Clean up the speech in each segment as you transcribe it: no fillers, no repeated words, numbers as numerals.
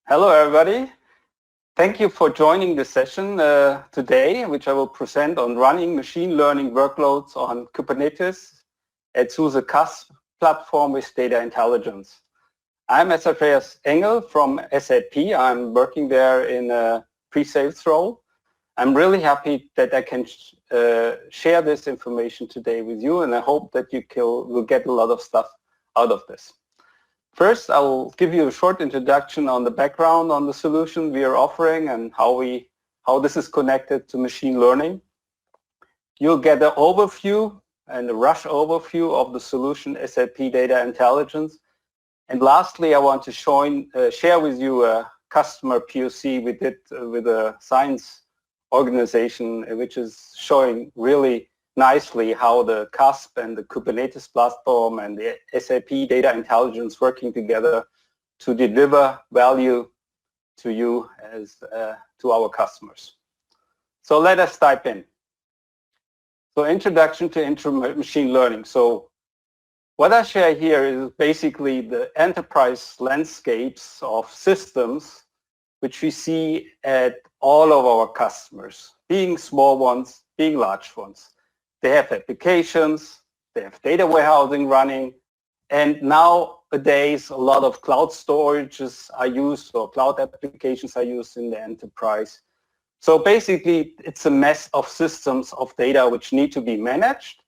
Hello, everybody. Thank you for joining the session today, which I will present on running machine learning workloads on Kubernetes at Suse CaaSP platform with data intelligence. I'm Andreas Engel from SAP. I'm working there in a pre-sales role. I'm really happy that I can share this information today with you, and I hope that you will get a lot of stuff out of this. First, I will give you a short introduction on the background on the solution we are offering and how this is connected to machine learning. You'll get an overview and a rush overview of the solution SAP Data Intelligence. And lastly, I want to share with you a customer POC we did with a science organization, which is showing really nicely how the CaaSP and the Kubernetes platform and the SAP Data Intelligence working together to deliver value to you as to our customers. So let us dive in. So introduction to machine learning. So what I share here is basically the enterprise landscapes of systems which we see at all of our customers, being small ones, being large ones. They have applications, they have data warehousing running, and nowadays a lot of cloud storages are used or cloud applications are used in the enterprise. So basically it's a mess of systems of data which need to be managed.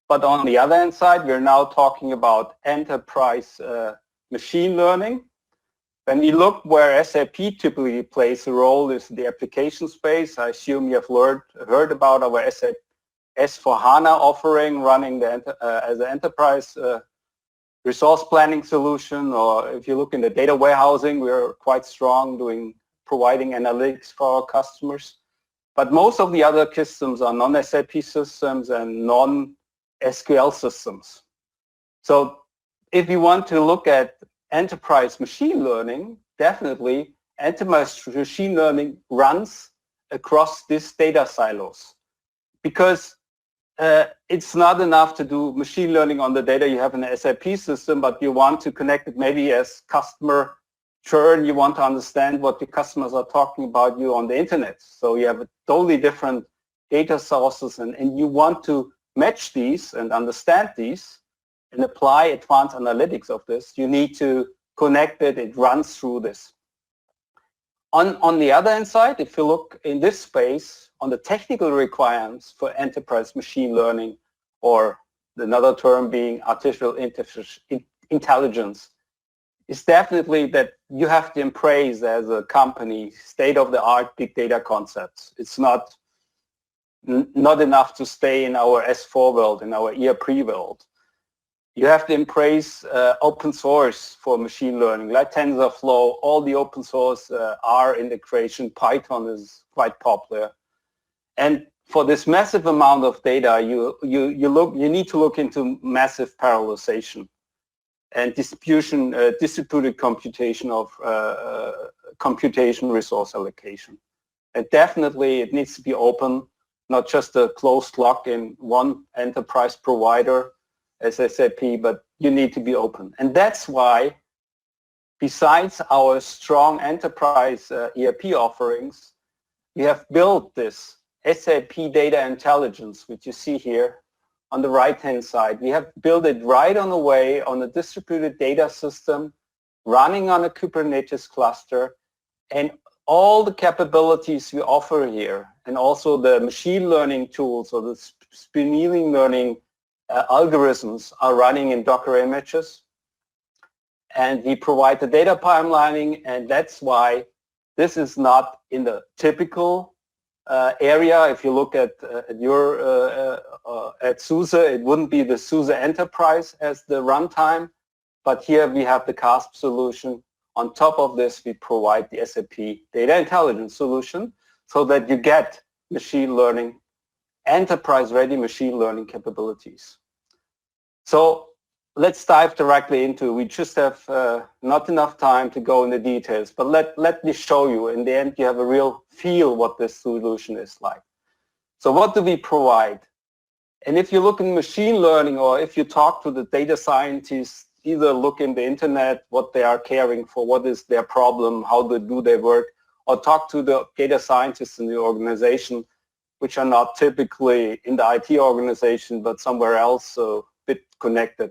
But on the other hand side, we're now talking about enterprise machine learning. When we look where SAP typically plays a role is the application space. I assume you have heard about our SAP S/4HANA offering running as an enterprise resource planning solution, or if you look in the data warehousing, we're quite strong providing analytics for our customers. But most of the other systems are non-SAP systems and non-SQL systems. So if you want to look at enterprise machine learning, definitely enterprise machine learning runs across these data silos, because it's not enough to do machine learning on the data you have in the SAP system, but you want to connect it maybe as customer churn. You want to understand what the customers are talking about you on the internet. So you have a totally different data sources, and you want to match these and understand these and apply advanced analytics of this. You need to connect it. It runs through this. On the other hand side, if you look in this space on the technical requirements for enterprise machine learning, or another term being artificial intelligence, is definitely that you have to embrace as a company state-of-the-art big data concepts. It's not enough to stay in our S4 world, in our ERP world. You have to embrace open source for machine learning, like TensorFlow. All the open source R integration, Python is quite popular. And for this massive amount of data, you need to look into massive parallelization and distributed computation of computation resource allocation. And definitely it needs to be open, not just a closed lock in one enterprise provider as SAP, but you need to be open. And that's why, besides our strong enterprise ERP offerings, we have built this SAP Data Intelligence, which you see here on the right-hand side. We have built it right on the way on a distributed data system running on a Kubernetes cluster, and all the capabilities we offer here, and also the machine learning tools or the spinning learning algorithms are running in Docker images, and we provide the data pipelining, and that's why this is not in the typical area. If you look at SUSE, it wouldn't be the SUSE Enterprise as the runtime, but here we have the CaaSP solution. On top of this, we provide the SAP Data Intelligence solution so that you get machine learning, enterprise-ready machine learning capabilities. So let's dive directly into. We just have not enough time to go in the details, but let me show you. In the end, you have a real feel what this solution is like. So what do we provide? And if you look in machine learning, or if you talk to the data scientists either look in the internet what they are caring for, what is their problem, how they do their work, or talk to the data scientists in the organization, which are not typically in the IT organization, but somewhere else, so a bit connected.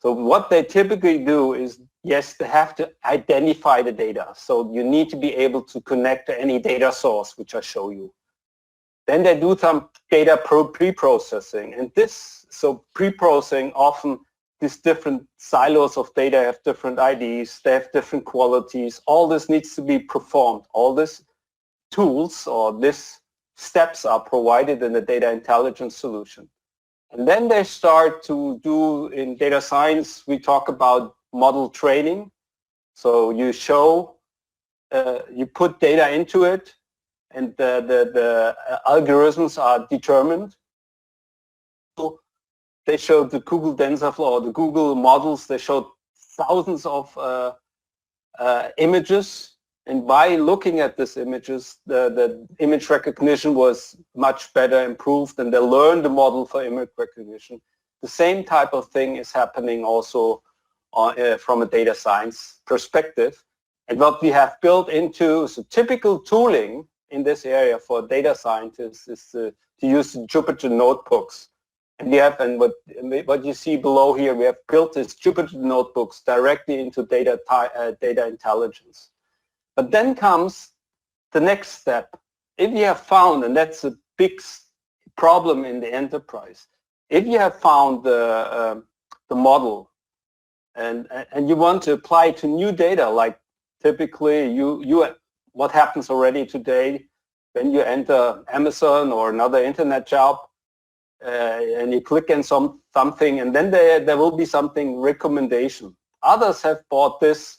So what they typically do is, yes, they have to identify the data. So you need to be able to connect to any data source, which I show you. Then they do some data pre-processing. And this, so pre-processing, often these different silos of data have different IDs, they have different qualities. All this needs to be performed. All these tools or these steps are provided in the data intelligence solution. And then they start to do, in data science, we talk about model training. So you show, you put data into it, and the algorithms are determined. So they showed the Google TensorFlow, or the Google models, they showed thousands of images. And by looking at these images, the image recognition was much better improved, and they learned the model for image recognition. The same type of thing is happening also from a data science perspective. And what we have built into, so typical tooling in this area for data scientists is to use Jupyter notebooks. And we have, and what you see below here, we have built these Jupyter notebooks directly into data intelligence. But then comes the next step. If you have found, and that's a big problem in the enterprise, if you have found the model and you want to apply it to new data, like typically what happens already today when you enter Amazon or another internet job, and you click on something, and then there will be something recommendation. Others have bought this.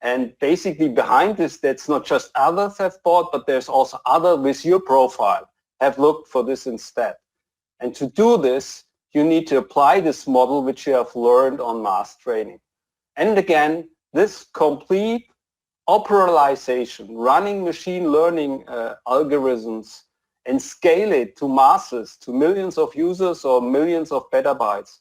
And basically behind this, that's not just others have bought, but there's also other with your profile have looked for this instead. And to do this, you need to apply this model which you have learned on mass training. And again, this complete operationalization, running machine learning algorithms and scale it to masses, to millions of users or millions of petabytes,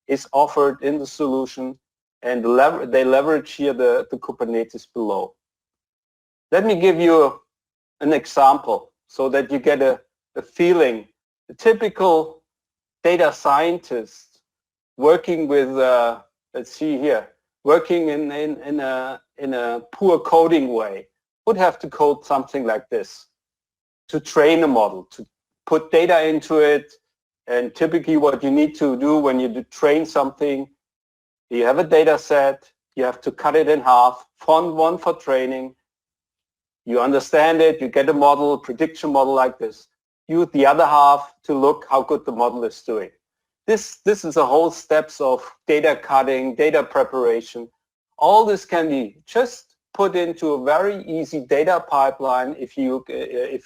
is offered in the solution. And they leverage here the Kubernetes below. Let me give you an example so that you get a feeling. The typical data scientist working with, let's see here, working in a poor coding way would have to code something like this to train a model, to put data into it. And typically what you need to do when you train something, you have a data set, you have to cut it in half, one for training, you understand it, you get a model, prediction model like this. Use the other half to look how good the model is doing. This is a whole steps of data cutting, data preparation. All this can be just put into a very easy data pipeline if you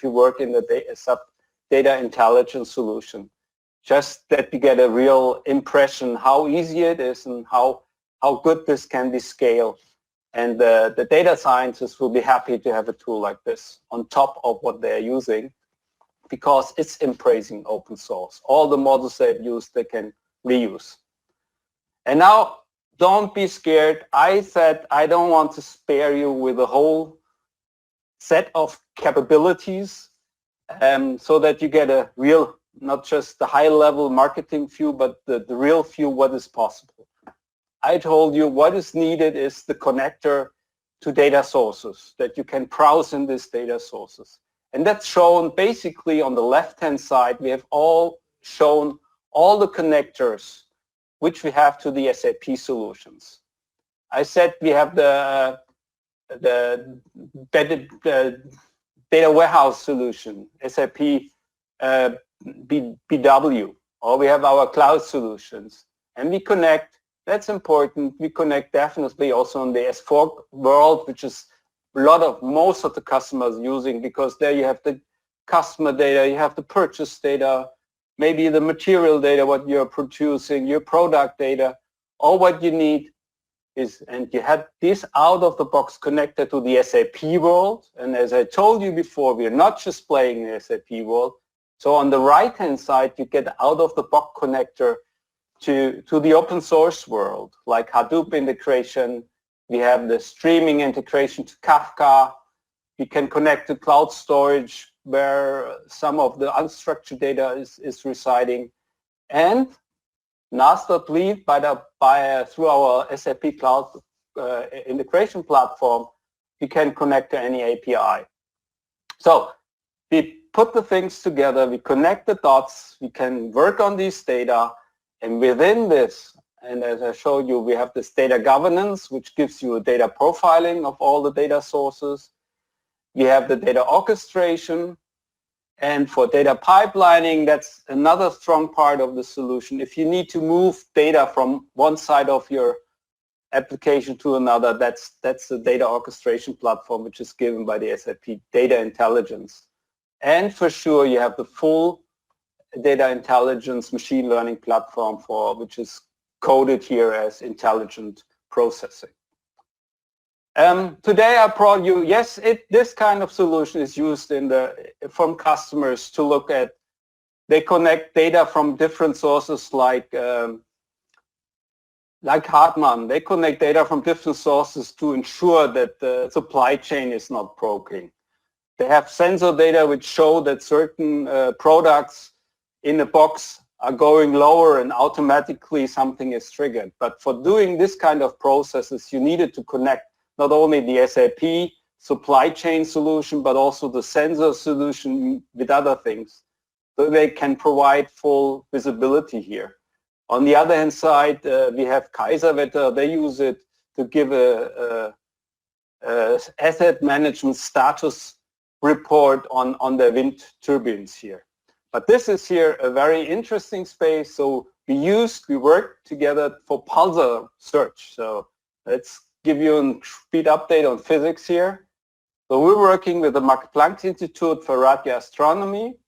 work in the SAP Data Intelligence solution. Just that you get a real impression how easy it is and how good this can be scaled. And the data scientists will be happy to have a tool like this on top of what they're using, because it's embracing open source. All the models they've used, they can reuse. And now, don't be scared. I said I don't want to spare you with a whole set of capabilities so that you get a real, not just the high-level marketing view, but the real view what is possible. I told you what is needed is the connector to data sources, that you can browse in these data sources. And that's shown basically on the left-hand side. We have all shown all the connectors which we have to the SAP solutions. I said we have the data warehouse solution, SAP BW, or we have our cloud solutions, and we connect. That's important. We connect definitely also in the S4 world, which is most of the customers using, because there you have the customer data, you have the purchase data, maybe the material data, what you're producing, your product data. All what you need is, and you have this out of the box connected to the SAP world. And as I told you before, we are not just playing the SAP world. So on the right hand side, you get out of the box connector to the open source world, like Hadoop integration. We have the streaming integration to Kafka. We can connect to cloud storage where some of the unstructured data is residing. And last but not least, through our SAP Cloud integration platform, we can connect to any API. So we put the things together, we connect the dots, we can work on these data, and within this, and as I showed you, we have this data governance, which gives you a data profiling of all the data sources. We have the data orchestration, and for data pipelining, that's another strong part of the solution. If you need to move data from one side of your application to another, that's the data orchestration platform, which is given by the SAP Data Intelligence. And for sure, you have the full data intelligence machine learning platform which is coded here as intelligent processing. Today I brought you, yes, this kind of solution is used from customers to look at, they connect data from different sources like Hartmann. They connect data from different sources to ensure that the supply chain is not broken. They have sensor data which show that certain products in a box are going lower and automatically something is triggered. But for doing this kind of processes, you needed to connect not only the SAP supply chain solution, but also the sensor solution with other things, so they can provide full visibility here. On the other hand side, we have Kaiserwetter. They use it to give a asset management status report on the wind turbines here. But this is here a very interesting space. So we worked together for pulsar search. So let's give you a speed update on physics here. So we're working with the Max Planck Institute for Radioastronomy.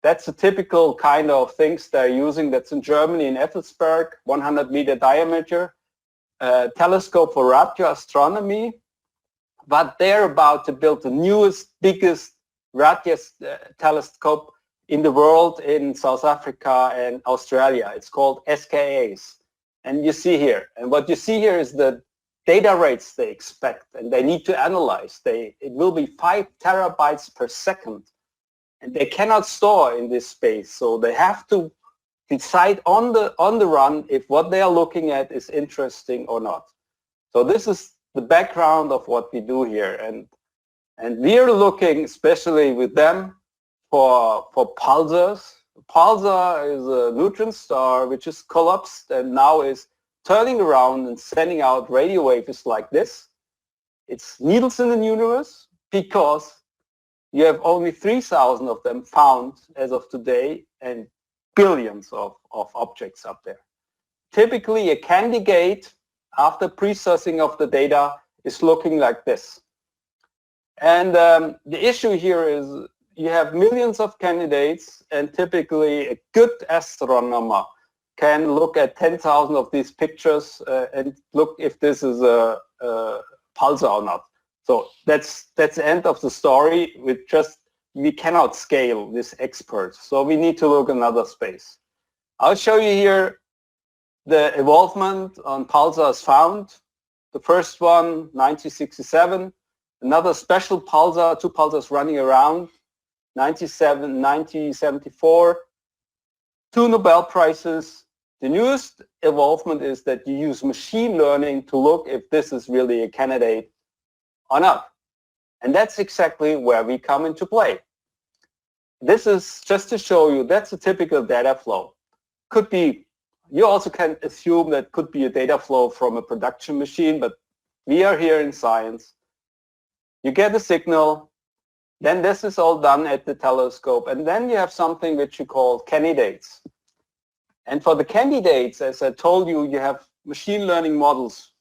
That's a typical kind of things they're using. That's in Germany, in Effelsberg, 100-meter diameter, telescope for radioastronomy. But they're about to build the newest, biggest radio telescope in the world in South Africa and Australia. It's called SKAs. And you see here, and what you see here is the data rates they expect, and they need to analyze. It will be 5 terabytes per second. And they cannot store in this space, so they have to decide on the run if what they are looking at is interesting or not. So this is the background of what we do here, and we are looking, especially with them, for pulsars. Pulsar is a neutron star which is collapsed and now is turning around and sending out radio waves like this. It's needles in the universe because you have only 3,000 of them found as of today and billions of objects up there. Typically, a candidate, after processing of the data, is looking like this. And the issue here is you have millions of candidates, and typically a good astronomer can look at 10,000 of these pictures and look if this is a pulsar or not. So that's the end of the story. We cannot scale this expert, so we need to look another space. I'll show you here the involvement on pulsars found. The first one, 1967. Another special pulsar, 2 pulsars running around, 1974. 2 Nobel Prizes. The newest involvement is that you use machine learning to look if this is really a candidate or not. And that's exactly where we come into play. This is just to show you that's a typical data flow. Could be, you also can assume that could be a data flow from a production machine, but we are here in science. You get a signal, then this is all done at the telescope, and then you have something which you call candidates. And for the candidates, as I told you, you have machine learning models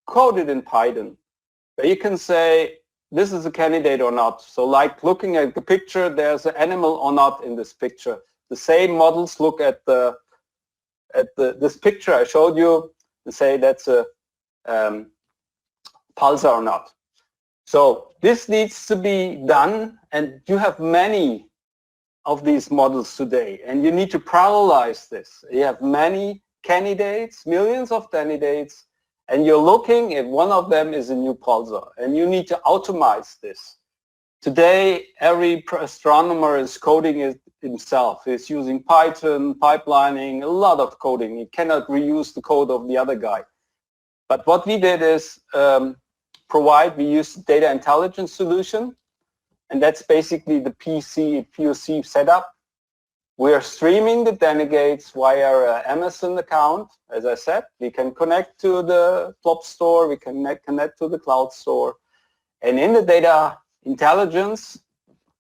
coded in Python, where you can say this is a candidate or not. So like looking at the picture, there's an animal or not in this picture. The same models look at this picture I showed you and say that's a pulsar or not. So this needs to be done, and you have many of these models today, and you need to parallelize this. You have many candidates, millions of candidates, and you're looking if one of them is a new pulsar, and you need to automate this. Today, every astronomer is coding it himself. He's using Python, pipelining, a lot of coding. He cannot reuse the code of the other guy. But what we did is we used data intelligence solution, and that's basically the POC setup. We are streaming the delegates via an Amazon account. As I said, we can connect to the Flop store, we can connect to the cloud store. And in the data intelligence,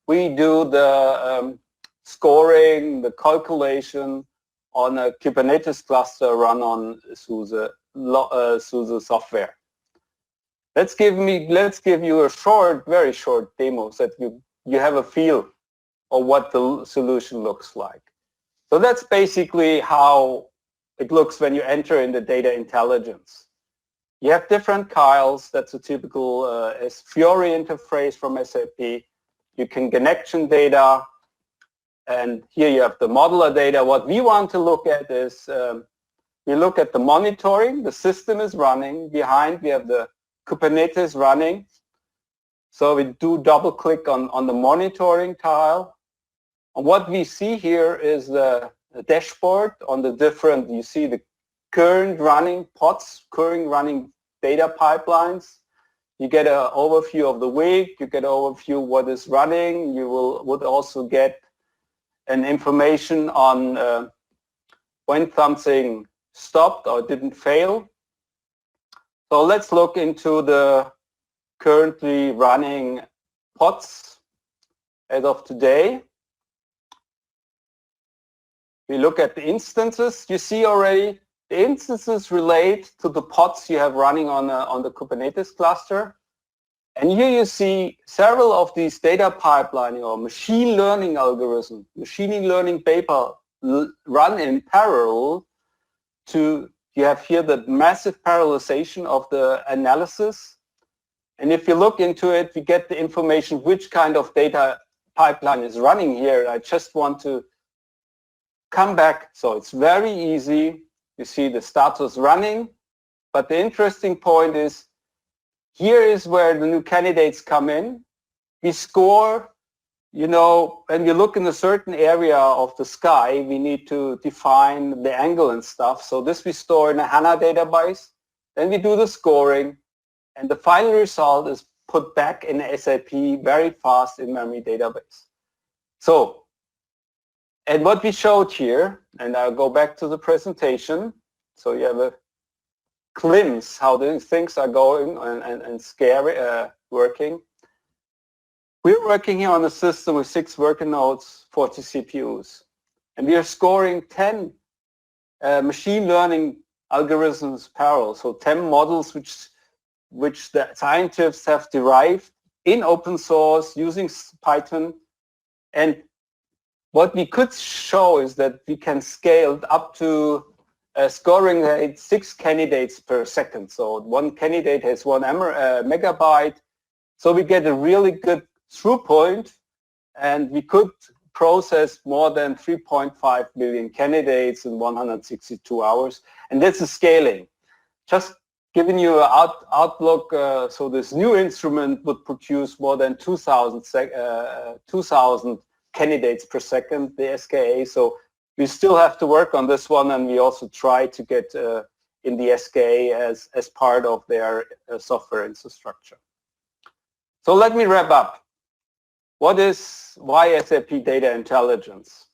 we do the scoring, the calculation on a Kubernetes cluster run on Suse software. Let's give you a very short demo so that you have a feel of what the solution looks like. So that's basically how it looks when you enter in the data intelligence. You have different tiles. That's a typical Fiori interface from SAP. You can connection data, and here you have the modeler data. What we want to look at is we look at the monitoring. The system is running. Behind we have the Kubernetes running. So we do double click on the monitoring tile. And what we see here is the dashboard on the different, you see the current running pods, current running data pipelines. You get an overview of the week, you get an overview of what is running. You would also get an information on when something stopped or didn't fail. So let's look into the currently running pods as of today. We look at the instances. You see already the instances relate to the pods you have running on the Kubernetes cluster. And here you see several of these data pipelining or machine learning algorithms, machine learning paper run in parallel to, you have here the massive parallelization of the analysis. And if you look into it, we get the information which kind of data pipeline is running here. I just want to come back. So it's very easy. You see the status running. But the interesting point is, here is where the new candidates come in. We score, you know, when you look in a certain area of the sky, we need to define the angle and stuff. So this we store in a HANA database. Then we do the scoring. And the final result is put back in SAP very fast in memory database. So, and what we showed here, and I'll go back to the presentation, so you have a glimpse how these things are going and scary working. We're working here on a system with 6 worker nodes, 40 CPUs, and we are scoring 10 machine learning algorithms parallel, so 10 models which the scientists have derived in open source using Python. And what we could show is that we can scale up to scoring rate 6 candidates per second. So one candidate has 1 megabyte. So we get a really good throughput, and we could process more than 3.5 million candidates in 162 hours. And that's the scaling. Just giving you an outlook, so this new instrument would produce more than 2,000 candidates per second, the SKA. So we still have to work on this one, and we also try to get in the SKA as part of their software infrastructure. So let me wrap up. Why SAP Data Intelligence?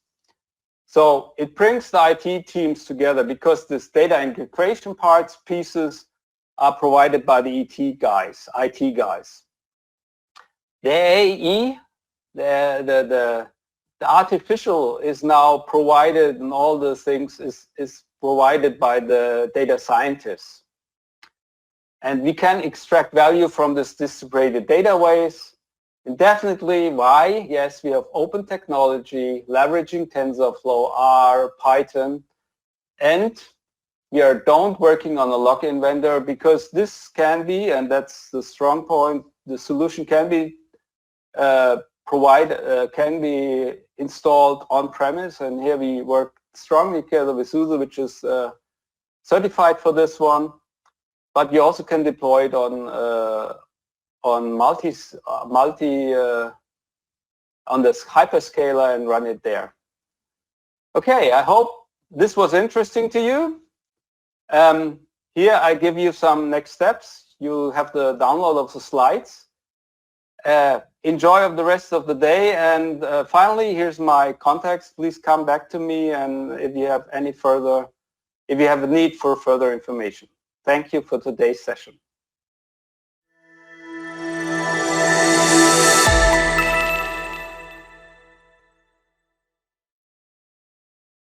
So it brings the IT teams together because this data integration parts, pieces are provided by the IT guys. The AE, the artificial is now provided, and all the things is provided by the data scientists. And we can extract value from this distributed dataways. And definitely why? Yes, we have open technology, leveraging TensorFlow, R, Python, and we don't working on a lock-in vendor, because this can be, and that's the strong point, the solution can be can be installed on-premise, and here we work strongly together with SUSE, which is certified for this one. But you also can deploy it on on this hyperscaler and run it there. Okay, I hope this was interesting to you. Here I give you some next steps. You have the download of the slides. Enjoy the rest of the day, and finally, here's my contacts. Please come back to me, and if you have any further, if you have a need for further information. Thank you for today's session.